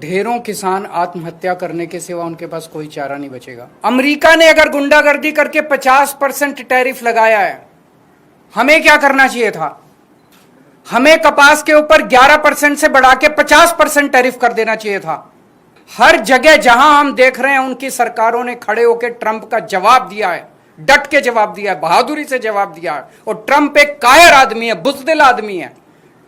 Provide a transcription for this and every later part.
ढेरों किसान आत्महत्या करने के सिवा उनके पास कोई चारा नहीं बचेगा। अमेरिका ने अगर गुंडागर्दी करके 50% टैरिफ लगाया है, हमें क्या करना चाहिए था? हमें कपास के ऊपर 11% से बढ़ा के 50% टैरिफ कर देना चाहिए था। हर जगह जहां हम देख रहे हैं उनकी सरकारों ने खड़े होकर ट्रंप का जवाब दिया है, डट के जवाब दिया है, बहादुरी से जवाब दिया है। और ट्रंप एक कायर आदमी है, बुज़दिल आदमी है।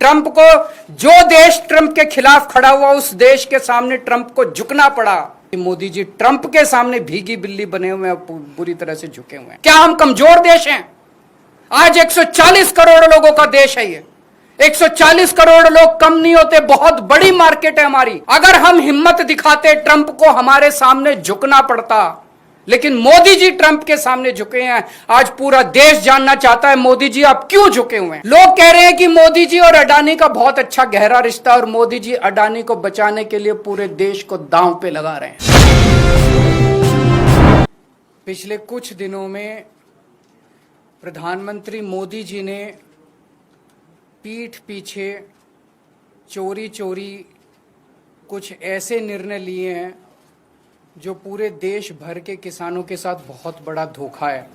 ट्रंप को जो देश ट्रंप के खिलाफ खड़ा हुआ उस देश के सामने ट्रंप को झुकना पड़ा। मोदी जी ट्रंप के सामने भीगी बिल्ली बने हुए हैं, बुरी तरह से झुके हुए हैं। क्या हम कमजोर देश हैं? आज 140 करोड़ लोगों का देश है ये। 140 करोड़ लोग कम नहीं होते, बहुत बड़ी मार्केट है हमारी। अगर हम हिम्मत दिखाते ट्रंप को हमारे सामने झुकना पड़ता, लेकिन मोदी जी ट्रंप के सामने झुके हैं। आज पूरा देश जानना चाहता है मोदी जी आप क्यों झुके हुए हैं। लोग कह रहे हैं कि मोदी जी और अडानी का बहुत अच्छा गहरा रिश्ता, और मोदी जी अडानी को बचाने के लिए पूरे देश को दांव पे लगा रहे हैं। पिछले कुछ दिनों में प्रधानमंत्री मोदी जी ने पीठ पीछे चोरी चोरी कुछ ऐसे निर्णय लिए हैं जो पूरे देश भर के किसानों के साथ बहुत बड़ा धोखा है।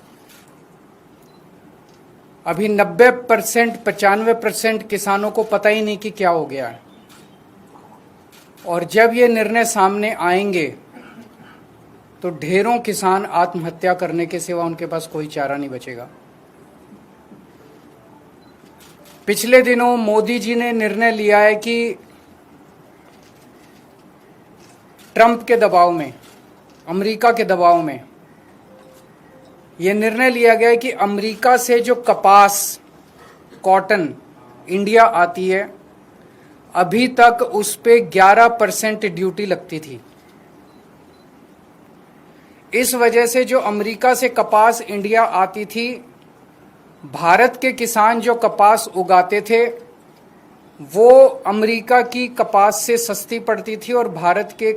अभी 90% 95% किसानों को पता ही नहीं कि क्या हो गया है, और जब ये निर्णय सामने आएंगे तो ढेरों किसान आत्महत्या करने के सिवा उनके पास कोई चारा नहीं बचेगा। पिछले दिनों मोदी जी ने निर्णय लिया है कि ट्रंप के दबाव में, अमेरिका के दबाव में यह निर्णय लिया गया है कि अमेरिका से जो कपास, कॉटन इंडिया आती है, अभी तक उस पे 11% ड्यूटी लगती थी। इस वजह से जो अमेरिका से कपास इंडिया आती थी, भारत के किसान जो कपास उगाते थे वो अमेरिका की कपास से सस्ती पड़ती थी, और भारत के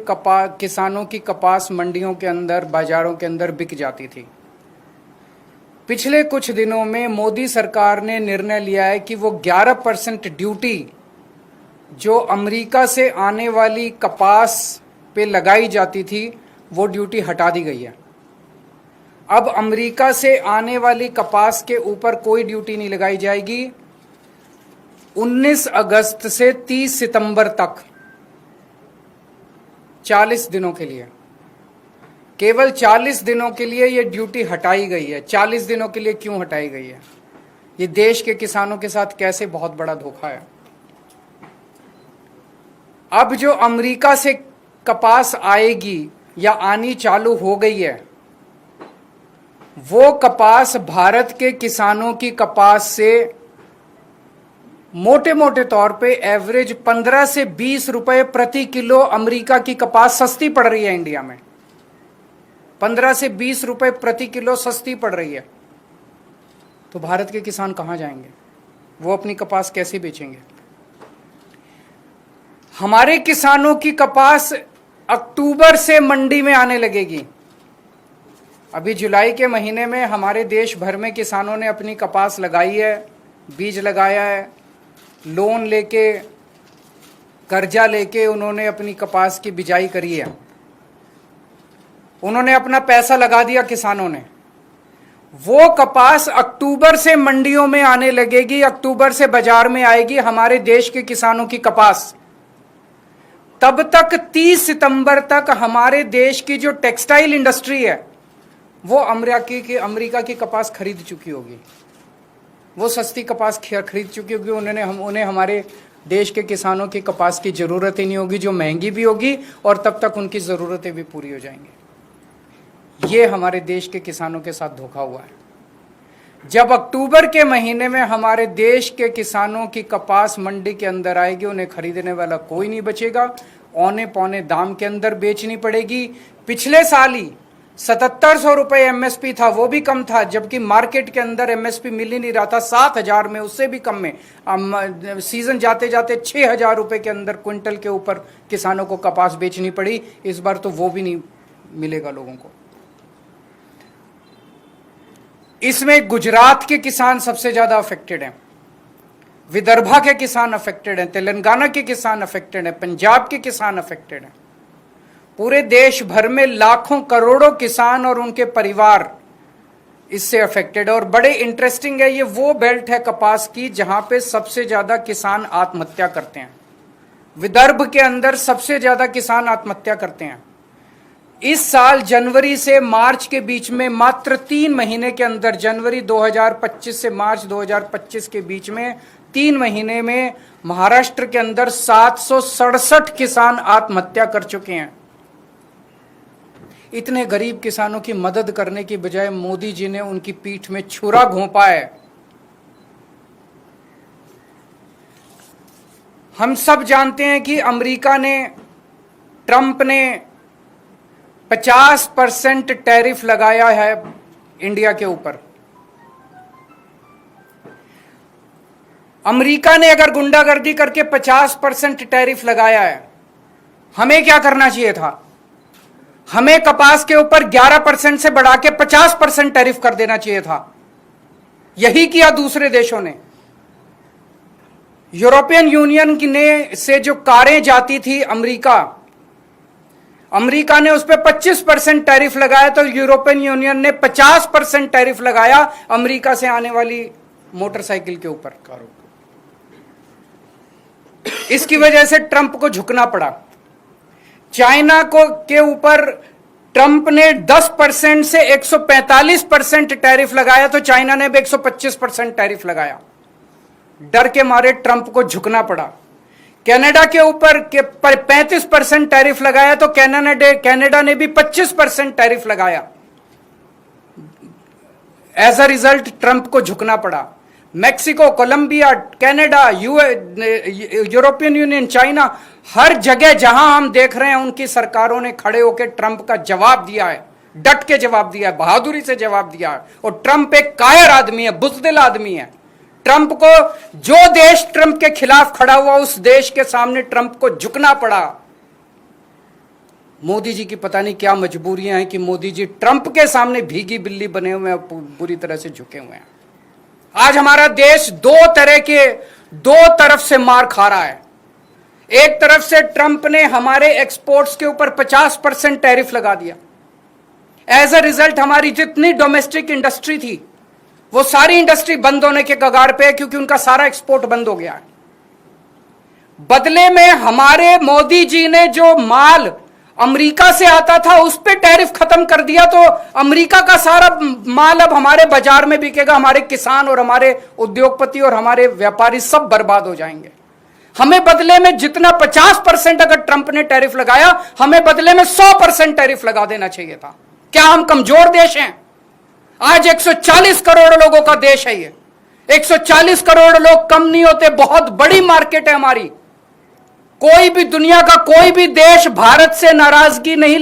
किसानों की कपास मंडियों के अंदर, बाजारों के अंदर बिक जाती थी। पिछले कुछ दिनों में मोदी सरकार ने निर्णय लिया है कि वो 11% ड्यूटी जो अमेरिका से आने वाली कपास पे लगाई जाती थी, वो ड्यूटी हटा दी गई है। अब अमेरिका से आने वाली कपास के ऊपर कोई ड्यूटी नहीं लगाई जाएगी। 19 अगस्त से 30 सितंबर तक 40 दिनों के लिए, केवल 40 दिनों के लिए ये ड्यूटी हटाई गई है। 40 दिनों के लिए क्यों हटाई गई है? ये देश के किसानों के साथ कैसे बहुत बड़ा धोखा है। अब जो अमेरिका से कपास आएगी या आनी चालू हो गई है, वो कपास भारत के किसानों की कपास से मोटे मोटे तौर पे एवरेज 15 से 20 रुपए प्रति किलो अमेरिका की कपास सस्ती पड़ रही है। इंडिया में 15 से 20 रुपए प्रति किलो सस्ती पड़ रही है। तो भारत के किसान कहां जाएंगे? वो अपनी कपास कैसे बेचेंगे? हमारे किसानों की कपास अक्टूबर से मंडी में आने लगेगी। अभी जुलाई के महीने में हमारे देश भर में किसानों ने अपनी कपास लगाई है, बीज लगाया है, लोन लेके, कर्जा लेके उन्होंने अपनी कपास की बिजाई करी है। उन्होंने अपना पैसा लगा दिया किसानों ने। वो कपास अक्टूबर से मंडियों में आने लगेगी, अक्टूबर से बाजार में आएगी हमारे देश के किसानों की कपास। तब तक 30 सितंबर तक हमारे देश की जो टेक्सटाइल इंडस्ट्री है वो अमेरिका की कपास खरीद चुकी होगी। वो सस्ती कपास खरीद चुकी होगी। उन्हें हमारे देश के किसानों की कपास की ज़रूरत ही नहीं होगी, जो महंगी भी होगी, और तब तक उनकी ज़रूरतें भी पूरी हो जाएंगी। ये हमारे देश के किसानों के साथ धोखा हुआ है। जब अक्टूबर के महीने में हमारे देश के किसानों की कपास मंडी के अंदर आएगी, उन्हें खरीदने वाला कोई नहीं बचेगा, औने पौने दाम के अंदर बेचनी पड़ेगी। पिछले साल ही 7700 रुपए एमएसपी था, वो भी कम था, जबकि मार्केट के अंदर एमएसपी मिल ही नहीं रहा था। 7000 में, उससे भी कम में सीजन जाते जाते 6000 रुपए के अंदर क्विंटल के ऊपर किसानों को कपास बेचनी पड़ी। इस बार तो वो भी नहीं मिलेगा लोगों को। इसमें गुजरात के किसान सबसे ज्यादा अफेक्टेड हैं। विदर्भा के किसान अफेक्टेड हैं, तेलंगाना के किसान अफेक्टेड हैं, पंजाब के किसान अफेक्टेड हैं। पूरे देश भर में लाखों करोड़ों किसान और उनके परिवार इससे अफेक्टेड है। और बड़े इंटरेस्टिंग है, ये वो बेल्ट है कपास की जहां पे सबसे ज्यादा किसान आत्महत्या करते हैं। विदर्भ के अंदर सबसे ज्यादा किसान आत्महत्या करते हैं। इस साल जनवरी से मार्च के बीच में मात्र 3 महीने के अंदर, जनवरी 2025 से मार्च 2025 के बीच में 3 महीने में महाराष्ट्र के अंदर 767 किसान आत्महत्या कर चुके हैं। इतने गरीब किसानों की मदद करने की बजाय मोदी जी ने उनकी पीठ में छुरा घोंपा है। हम सब जानते हैं कि अमेरिका ने, ट्रंप ने 50% टैरिफ लगाया है इंडिया के ऊपर। अमेरिका ने अगर गुंडागर्दी करके 50% टैरिफ लगाया है, हमें क्या करना चाहिए था? हमें कपास के ऊपर 11% से बढ़ा के 50% टैरिफ कर देना चाहिए था। यही किया दूसरे देशों ने। यूरोपियन यूनियन ने से जो कारें जाती थी अमेरिका ने उस पर 25% टैरिफ लगाया, तो यूरोपियन यूनियन ने 50% टैरिफ लगाया अमेरिका से आने वाली मोटरसाइकिल के ऊपर, कारों। इसकी वजह से ट्रंप को झुकना पड़ा। चाइना को के ऊपर ट्रंप ने 10% से 145% टैरिफ लगाया, तो चाइना ने भी 125% टैरिफ लगाया। डर के मारे ट्रंप को झुकना पड़ा। कनाडा के ऊपर 35% टैरिफ लगाया, तो कनाडा ने भी 25% टैरिफ लगाया। एज अ रिजल्ट ट्रंप को झुकना पड़ा। Mexico, Colombia, Canada, European Union, China, हर जगह जहां हम देख रहे हैं उनकी सरकारों ने खड़े होकर ट्रंप का जवाब दिया है, डट के जवाब दिया है, बहादुरी से जवाब दिया है। और ट्रंप एक कायर आदमी है, बुज़दिल आदमी है। ट्रंप को, जो देश ट्रंप के खिलाफ खड़ा हुआ, उस देश के सामने ट्रंप को झुकना पड़ा। मोदी जी की पता नहीं क्या मजबूरियां हैं कि मोदी जी ट्रंप के सामने भीगी बिल्ली बने हुए हैं, बुरी तरह से झुके हुए हैं। आज हमारा देश दो तरफ से मार खा रहा है। एक तरफ से ट्रंप ने हमारे एक्सपोर्ट्स के ऊपर 50% टैरिफ लगा दिया। एज अ रिजल्ट हमारी जितनी डोमेस्टिक इंडस्ट्री थी, वो सारी इंडस्ट्री बंद होने के कगार पे है, क्योंकि उनका सारा एक्सपोर्ट बंद हो गया है। बदले में हमारे मोदी जी ने जो माल अमेरिका से आता था उस पे टैरिफ खत्म कर दिया, तो अमेरिका का सारा माल अब हमारे बाजार में बिकेगा। हमारे किसान और हमारे उद्योगपति और हमारे व्यापारी सब बर्बाद हो जाएंगे। हमें बदले में जितना 50% अगर ट्रंप ने टैरिफ लगाया, हमें बदले में 100% टैरिफ लगा देना चाहिए था। क्या हम कमजोर देश हैं? आज 140 करोड़ लोगों का देश है ये। 140 करोड़ लोग कम नहीं होते, बहुत बड़ी मार्केट है हमारी। कोई भी, दुनिया का कोई भी देश भारत से नाराजगी नहीं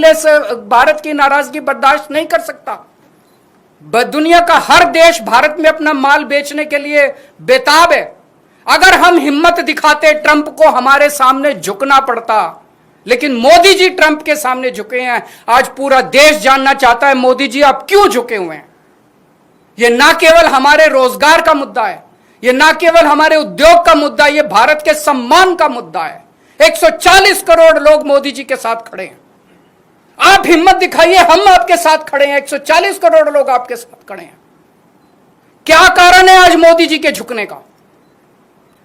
भारत की नाराजगी बर्दाश्त नहीं कर सकता। दुनिया का हर देश भारत में अपना माल बेचने के लिए बेताब है। अगर हम हिम्मत दिखाते, ट्रंप को हमारे सामने झुकना पड़ता, लेकिन मोदी जी ट्रंप के सामने झुके हैं। आज पूरा देश जानना चाहता है मोदी जी आप क्यों झुके हुए हैं। यह ना केवल हमारे रोजगार का मुद्दा है, यह ना केवल हमारे उद्योग का मुद्दा है, यह भारत के सम्मान का मुद्दा है। 140 करोड़ लोग मोदी जी के साथ खड़े हैं। आप हिम्मत दिखाइए, हम आपके साथ खड़े हैं। 140 करोड़ लोग आपके साथ खड़े हैं। क्या कारण है आज मोदी जी के झुकने का?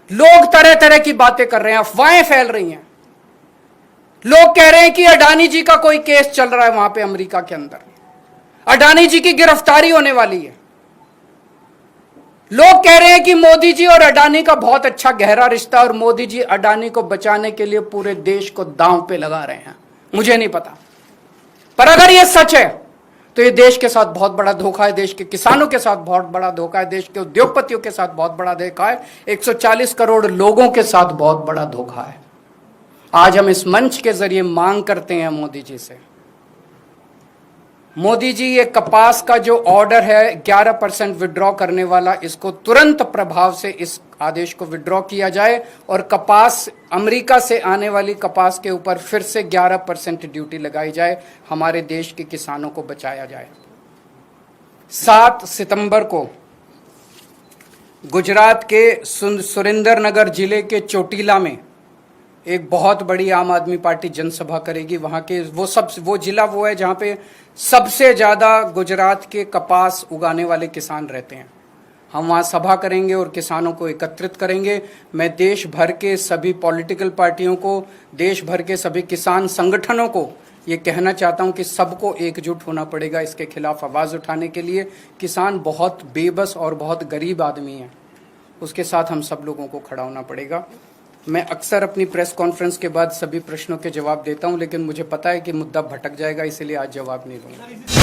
लोग तरह तरह की बातें कर रहे हैं, अफवाहें फैल रही हैं। लोग कह रहे हैं कि अडानी जी का कोई केस चल रहा है वहां पे अमेरिका के अंदर, अडानी जी की गिरफ्तारी होने वाली है। लोग कह रहे हैं कि मोदी जी और अडानी का बहुत अच्छा गहरा रिश्ता, और मोदी जी अडानी को बचाने के लिए पूरे देश को दांव पे लगा रहे हैं। मुझे नहीं पता, पर अगर यह सच है तो यह देश के साथ बहुत बड़ा धोखा है, देश के किसानों के साथ बहुत बड़ा धोखा है, देश के उद्योगपतियों के साथ बहुत बड़ा धोखा है, 140 करोड़ लोगों के साथ बहुत बड़ा धोखा है। आज हम इस मंच के जरिए मांग करते हैं मोदी जी से, मोदी जी ये कपास का जो ऑर्डर है 11% विड्रॉ करने वाला, इसको तुरंत प्रभाव से इस आदेश को विड्रॉ किया जाए और कपास, अमेरिका से आने वाली कपास के ऊपर फिर से 11% ड्यूटी लगाई जाए, हमारे देश के किसानों को बचाया जाए। 7 सितंबर को गुजरात के सुरेंद्रनगर जिले के चोटीला में एक बहुत बड़ी आम आदमी पार्टी जनसभा करेगी। वहां के वो जिला वो है जहां पे सबसे ज्यादा गुजरात के कपास उगाने वाले किसान रहते हैं। हम वहां सभा करेंगे और किसानों को एकत्रित करेंगे। मैं देश भर के सभी पॉलिटिकल पार्टियों को, देश भर के सभी किसान संगठनों को ये कहना चाहता हूं कि सबको एकजुट होना पड़ेगा इसके खिलाफ आवाज उठाने के लिए। किसान बहुत बेबस और बहुत गरीब आदमी है, उसके साथ हम सब लोगों को खड़ा होना पड़ेगा। मैं अक्सर अपनी प्रेस कॉन्फ्रेंस के बाद सभी प्रश्नों के जवाब देता हूं, लेकिन मुझे पता है कि मुद्दा भटक जाएगा, इसलिए आज जवाब नहीं दूंगा।